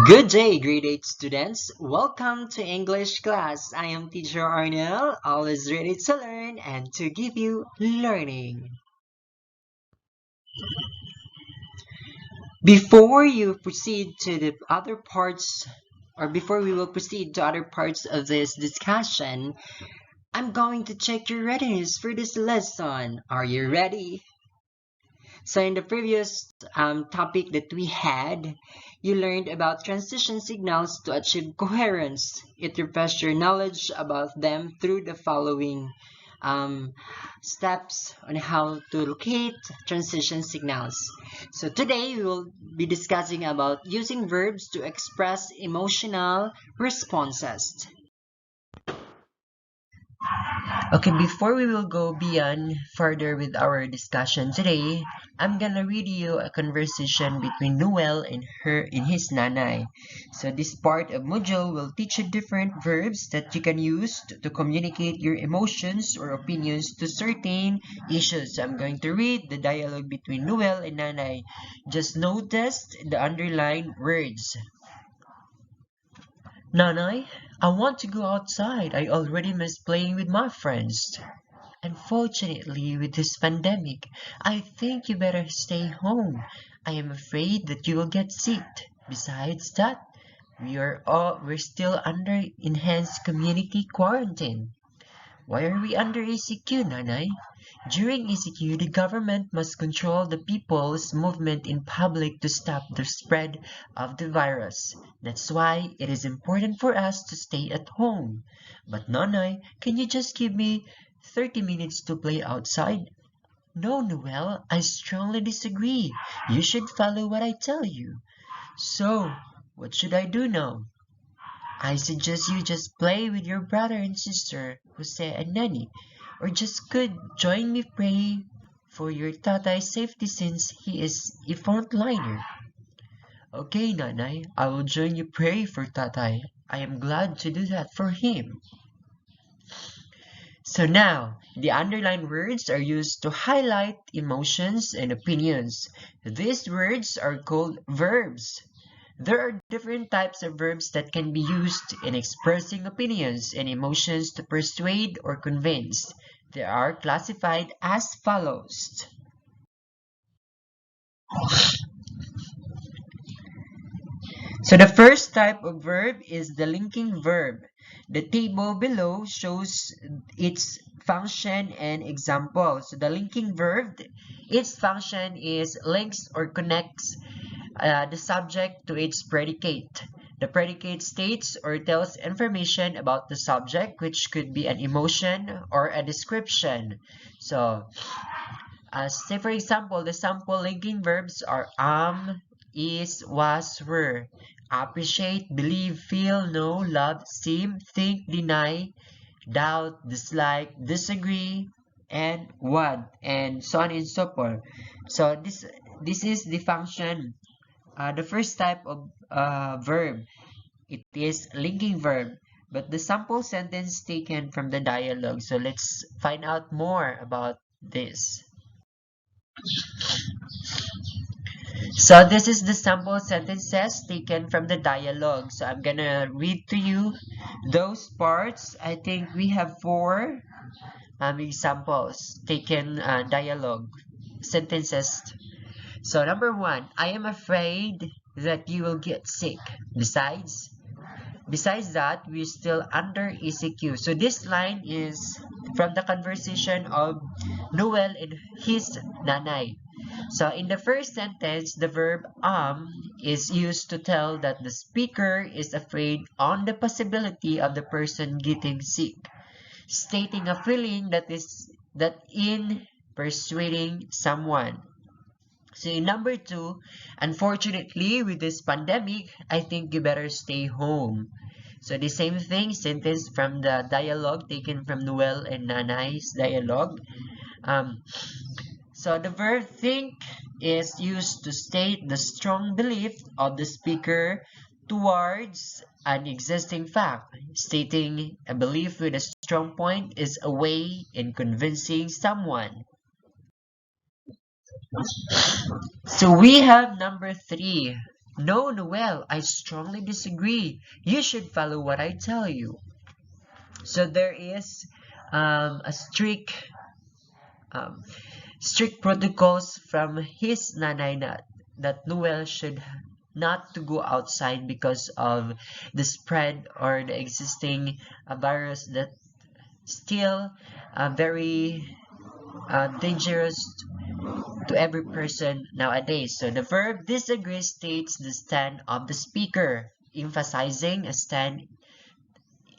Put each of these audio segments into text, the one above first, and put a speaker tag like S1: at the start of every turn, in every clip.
S1: Good day, grade 8 students. Welcome to English class. I am teacher Arnel, always ready to learn and to give you learning. Before you proceed to the other parts, or before we will proceed to other parts of this discussion, I'm going to check your readiness for this lesson. Are you ready? So in the previous topic that we had, you learned about transition signals to achieve coherence. It refreshed your knowledge about them through the following steps on how to locate transition signals. So today we will be discussing about using verbs to express emotional responses. Okay, before we will go beyond further with our discussion today, I'm gonna read you a conversation between Noel and his nanay. So this part of module will teach you different verbs that you can use to communicate your emotions or opinions to certain issues. So I'm going to read the dialogue between Noel and nanay. Just notice the underlined words. Nanay, I want to go outside. I already miss playing with my friends. Unfortunately, with this pandemic, I think you better stay home. I am afraid that you will get sick. Besides that, we're still under enhanced community quarantine. Why are we under ECQ, Nanay? During ECQ, the government must control the people's movement in public to stop the spread of the virus. That's why it is important for us to stay at home. But Nanay, can you just give me 30 minutes to play outside? No, Noel, I strongly disagree. You should follow what I tell you. So, what should I do now? I suggest you just play with your brother and sister, Jose and Nani, or just could join me pray for your tatay's safety since he is a frontliner. Okay, Nanay, I will join you pray for tatay. I am glad to do that for him. So now, the underlined words are used to highlight emotions and opinions. These words are called verbs. There are different types of verbs that can be used in expressing opinions and emotions to persuade or convince. They are classified as follows. So the first type of verb is the linking verb. The table below shows its function and example. So the linking verb, its function is links or connects the subject to its predicate. The predicate states or tells information about the subject, which could be an emotion or a description. So, say for example, the sample linking verbs are is, was, were. Appreciate, believe, feel, know, love, seem, think, deny, doubt, dislike, disagree, and want, and so on and so forth. So this is the function. The first type of verb, it is linking verb, but the sample sentence taken from the dialogue. So let's find out more about this. So this is the sample sentences taken from the dialogue. So I'm gonna read to you those parts. I think we have 4 examples taken dialogue sentences. So number 1, I am afraid that you will get sick. Besides that, we're still under ECQ. So this line is from the conversation of Noel and his nanay. So in the first sentence, the verb is used to tell that the speaker is afraid on the possibility of the person getting sick, stating a feeling that in persuading someone. So in number 2, unfortunately, with this pandemic, I think you better stay home. So the same thing, sentence from the dialogue taken from Noel and Nanay's dialogue. So the verb think is used to state the strong belief of the speaker towards an existing fact. Stating a belief with a strong point is a way in convincing someone. So we have number 3. No, Noel, I strongly disagree. You should follow what I tell you. So there is a um, strict protocols from his nanay that Noel should not to go outside because of the spread or the existing virus that still very dangerous to every person nowadays. So the verb disagree states the stand of the speaker. Emphasizing a stand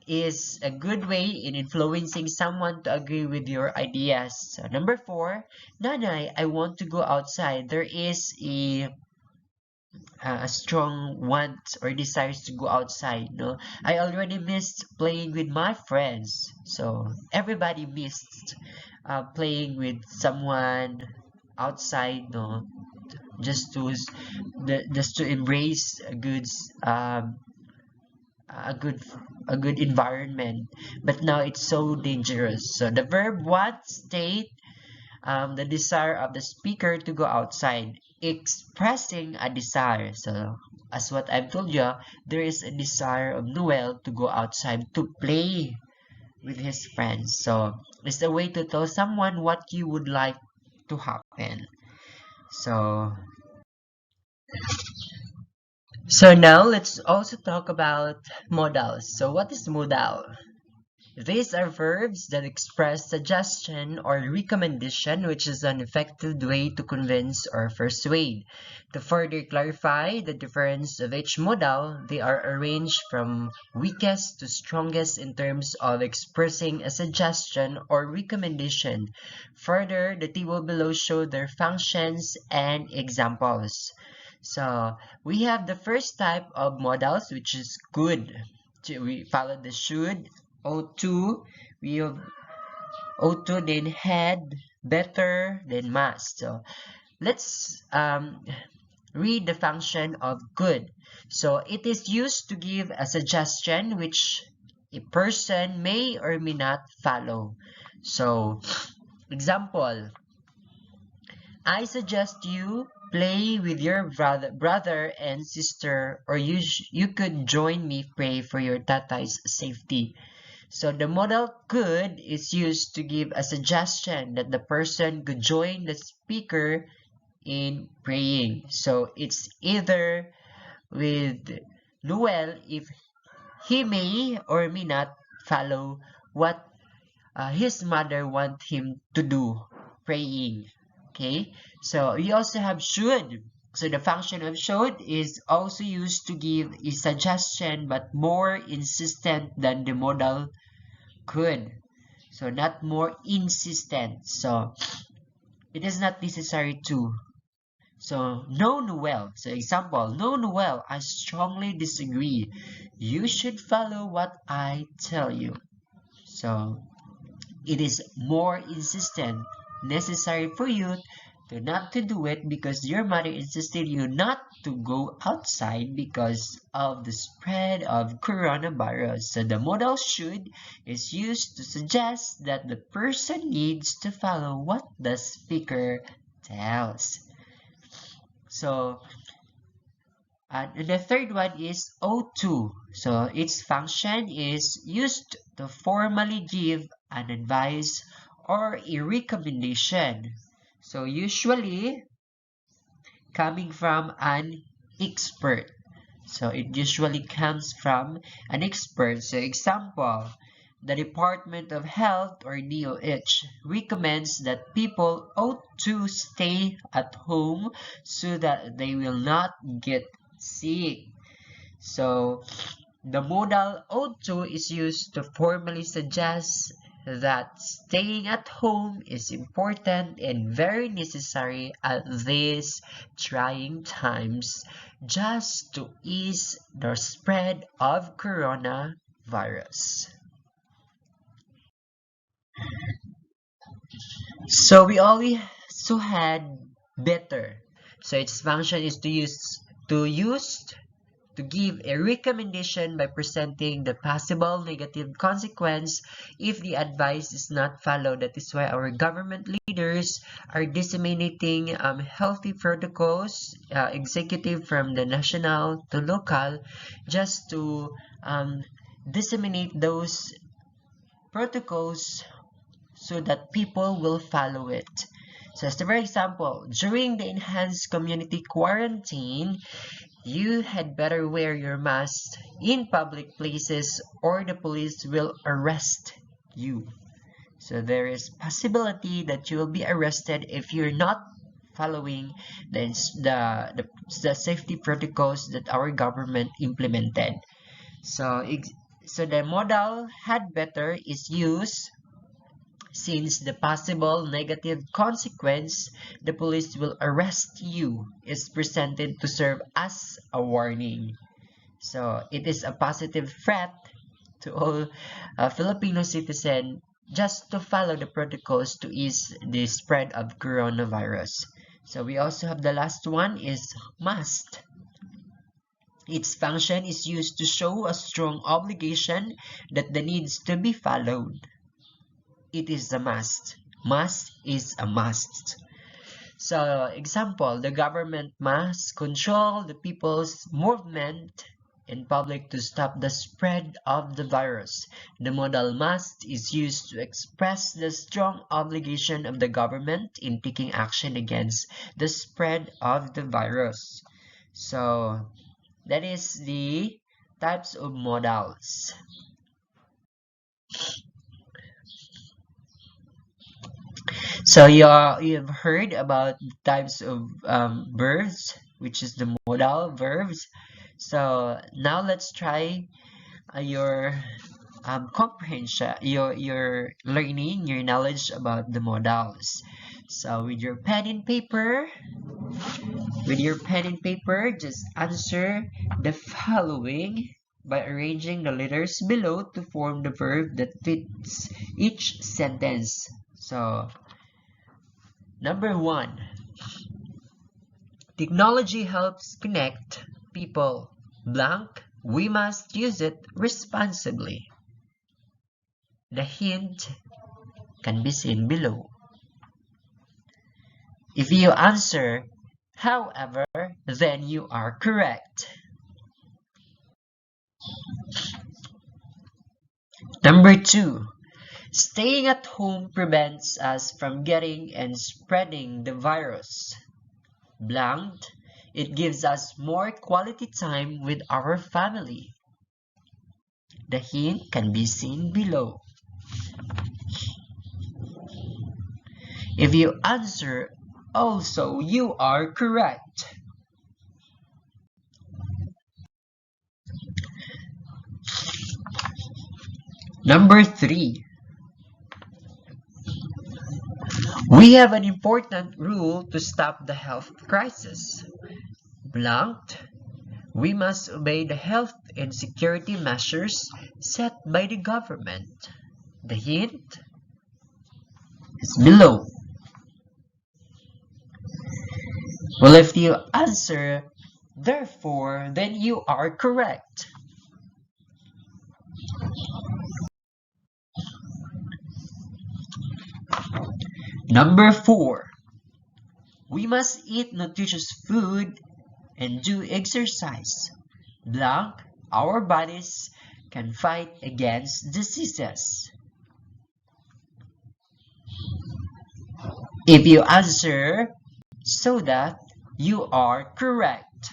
S1: is a good way in influencing someone to agree with your ideas. So number 4, Nanay, I want to go outside. There is a strong want or desires to go outside. No, I already missed playing with my friends. So everybody missed playing with someone outside. No, just to just to embrace a good a good environment. But now it's so dangerous. So the verb what state the desire of the speaker to go outside, expressing a desire. So as what I've told you, there is a desire of Noel to go outside to play with his friends. So it's a way to tell someone what you would like to happen. So now let's also talk about modals. So what is modal? These are verbs that express suggestion or recommendation, which is an effective way to convince or persuade. To further clarify the difference of each modal, they are arranged from weakest to strongest in terms of expressing a suggestion or recommendation. Further, the table below show their functions and examples. So we have the first type of modals, which is good. We follow the should. O2, we have O2 then had, better than must. So let's read the function of good. So it is used to give a suggestion which a person may or may not follow. So example, I suggest you play with your brother and sister, or you could join me pray for your tatay's safety. So the modal could is used to give a suggestion that the person could join the speaker in praying. So it's either with Noel if he may or may not follow what his mother want him to do, praying. Okay, so we also have should. So the function of should is also used to give a suggestion but more insistent than the modal could. So not more insistent. So it is not necessary to. So no, Noel. So example, no, Noel, I strongly disagree. You should follow what I tell you. So it is more insistent, necessary for you to not to do it because your mother insisted you not to go outside because of the spread of coronavirus. So the modal should is used to suggest that the person needs to follow what the speaker tells. So and the third one is O2. So its function is used to formally give an advice or a recommendation. So usually coming from an expert. So it usually comes from an expert. So example, the Department of Health or DOH recommends that people ought to stay at home so that they will not get sick. So the modal ought to is used to formally suggest that staying at home is important and very necessary at these trying times just to ease the spread of coronavirus. So we also had better. So its function is to use to give a recommendation by presenting the possible negative consequence if the advice is not followed. That is why our government leaders are disseminating healthy protocols, executive from the national to local, just to disseminate those protocols so that people will follow it. So as for example, during the enhanced community quarantine, you had better wear your mask in public places or the police will arrest you. So there is possibility that you will be arrested if you're not following the safety protocols that our government implemented. So the modal had better is used since the possible negative consequence, the police will arrest you, is presented to serve as a warning. So it is a positive threat to all Filipino citizens just to follow the protocols to ease the spread of coronavirus. So we also have the last one is must. Its function is used to show a strong obligation that the needs to be followed. It is a must. Must is a must. So, example, the government must control the people's movement in public to stop the spread of the virus. The modal must is used to express the strong obligation of the government in taking action against the spread of the virus. So, that is the types of modals. So you've heard about types of verbs, which is the modal verbs. So now let's try your comprehension, your learning, your knowledge about the modals. So with your pen and paper, just answer the following by arranging the letters below to form the verb that fits each sentence. So number 1, technology helps connect people. Blank, we must use it responsibly. The hint can be seen below. If you answer, however, then you are correct. Number 2, staying at home prevents us from getting and spreading the virus. Blank, it gives us more quality time with our family. The hint can be seen below. If you answer also, you are correct. Number 3, we have an important rule to stop the health crisis. Blank, we must obey the health and security measures set by the government. The hint is below. Well, if you answer, therefore, then you are correct. Number 4, we must eat nutritious food and do exercise. Blank, our bodies can fight against diseases. If you answer, so that you are correct.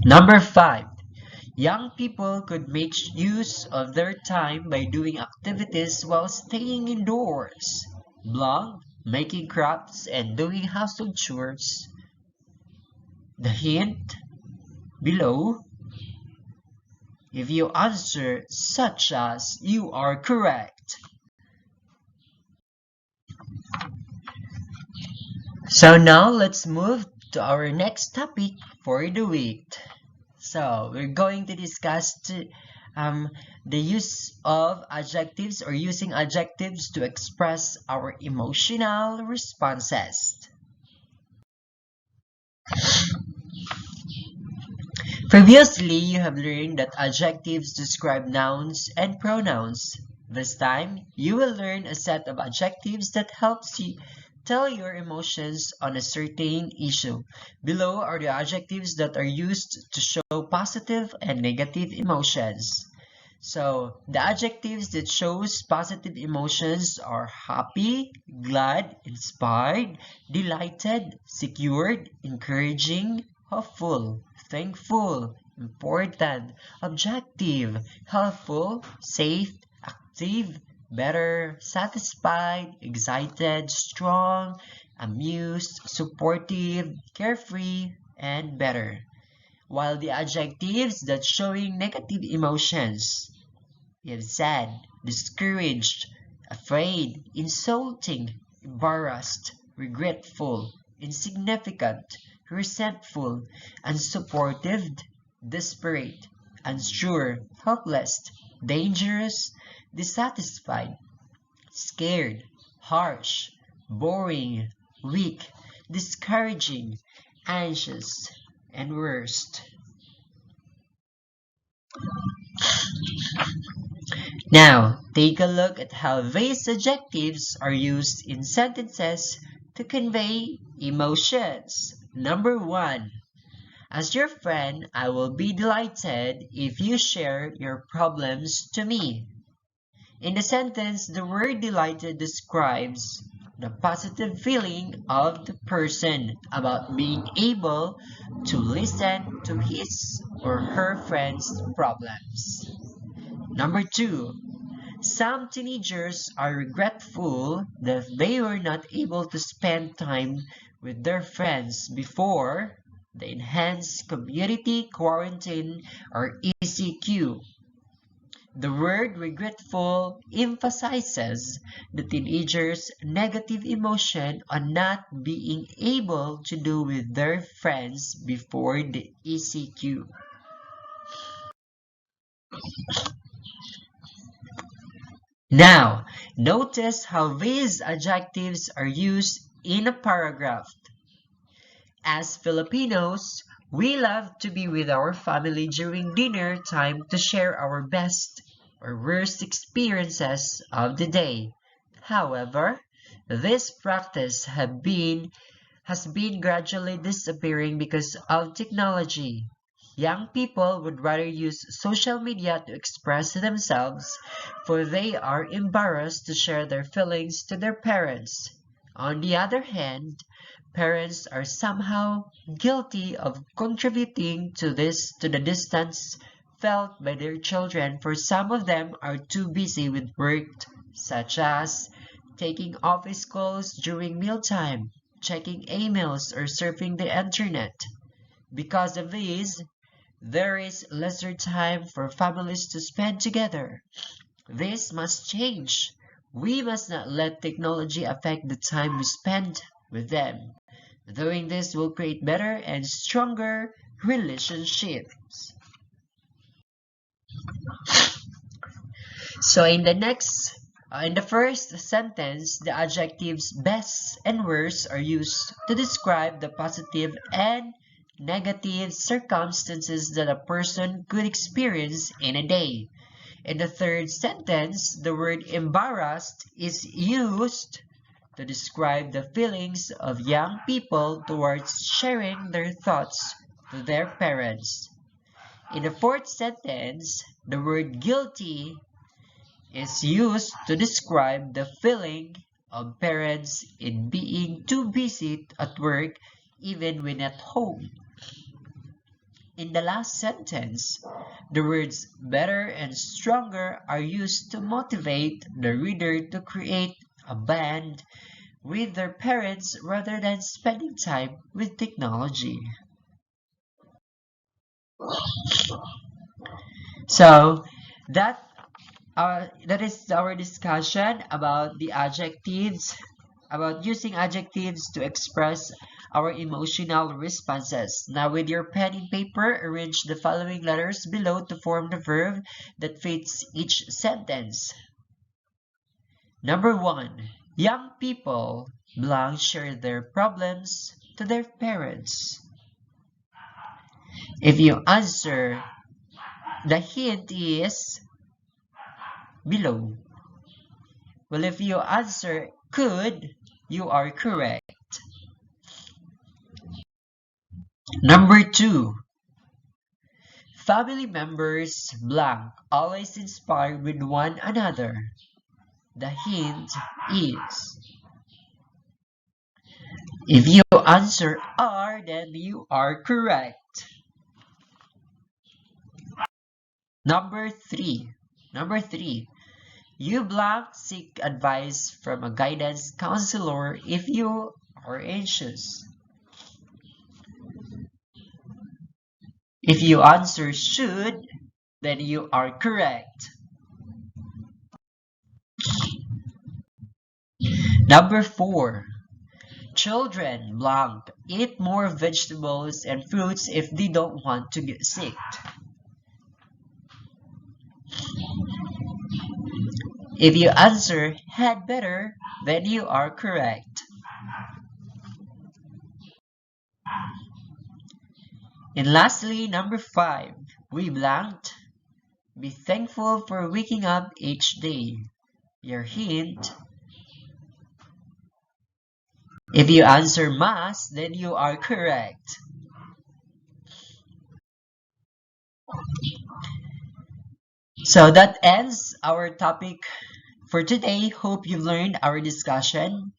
S1: Number 5, young people could make use of their time by doing activities while staying indoors. Blank, making crafts and doing household chores. The hint below. If you answer such as, you are correct. So now let's move to our next topic for the week. So we're going to discuss the use of adjectives or using adjectives to express our emotional responses. Previously, you have learned that adjectives describe nouns and pronouns. This time, you will learn a set of adjectives that helps you tell your emotions on a certain issue. Below are the adjectives that are used to show positive and negative emotions. So, the adjectives that shows positive emotions are happy, glad, inspired, delighted, secured, encouraging, hopeful, thankful, important, objective, helpful, safe, active, better, satisfied, excited, strong, amused, supportive, carefree, and better. While the adjectives that showing negative emotions is sad, discouraged, afraid, insulting, embarrassed, regretful, insignificant, resentful, unsupportive, desperate, unsure, helpless, dangerous, dissatisfied, scared, harsh, boring, weak, discouraging, anxious, and worst. Now, take a look at how these adjectives are used in sentences to convey emotions. Number 1. As your friend, I will be delighted if you share your problems to me. In the sentence, the word delighted describes the positive feeling of the person about being able to listen to his or her friend's problems. Number 2. Some teenagers are regretful that they were not able to spend time with their friends before the enhanced community quarantine or ECQ. The word regretful emphasizes the teenagers' negative emotion on not being able to do with their friends before the ECQ. Now, notice how these adjectives are used in a paragraph. As Filipinos, we love to be with our family during dinner time to share our best or worst experiences of the day. However, this practice has been gradually disappearing because of technology. Young people would rather use social media to express themselves, for they are embarrassed to share their feelings to their parents. On the other hand, parents are somehow guilty of contributing to the distance felt by their children, for some of them are too busy with work, such as taking office calls during mealtime, checking emails, or surfing the internet. Because of these, there is lesser time for families to spend together. This must change. We must not let technology affect the time we spend with them. Doing this will create better and stronger relationships. So in the first sentence, the adjectives best and worst are used to describe the positive and negative circumstances that a person could experience in a day. In the third sentence, the word embarrassed is used to describe the feelings of young people towards sharing their thoughts to their parents. In the fourth sentence, the word guilty is used to describe the feeling of parents in being too busy at work even when at home. In the last sentence, the words better and stronger are used to motivate the reader to create a bond with their parents rather than spending time with technology. So that is our discussion about the adjectives, about using adjectives to express our emotional responses. Now with your pen and paper, arrange the following letters below to form the verb that fits each sentence. Number 1. Young people blank share their problems to their parents. If you answer, the hint is below. Well, if you answer could, you are correct. Number 2. Family members blank always inspired with one another. The hint is. If you answer are, then you are correct. Number 3. You blank seek advice from a guidance counselor if you are anxious. If you answer should, then you are correct. Number 4. Children blank eat more vegetables and fruits if they don't want to get sick. If you answer had better, then you are correct. And lastly, number 5. We blanked. Be thankful for waking up each day. Your hint. If you answer must, then you are correct. So that ends our topic for today. Hope you've learned our discussion.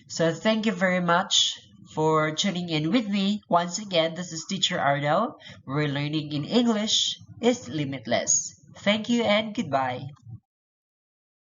S1: So thank you very much for tuning in with me. Once again, this is Teacher Arnel. We're learning in English is limitless. Thank you and goodbye.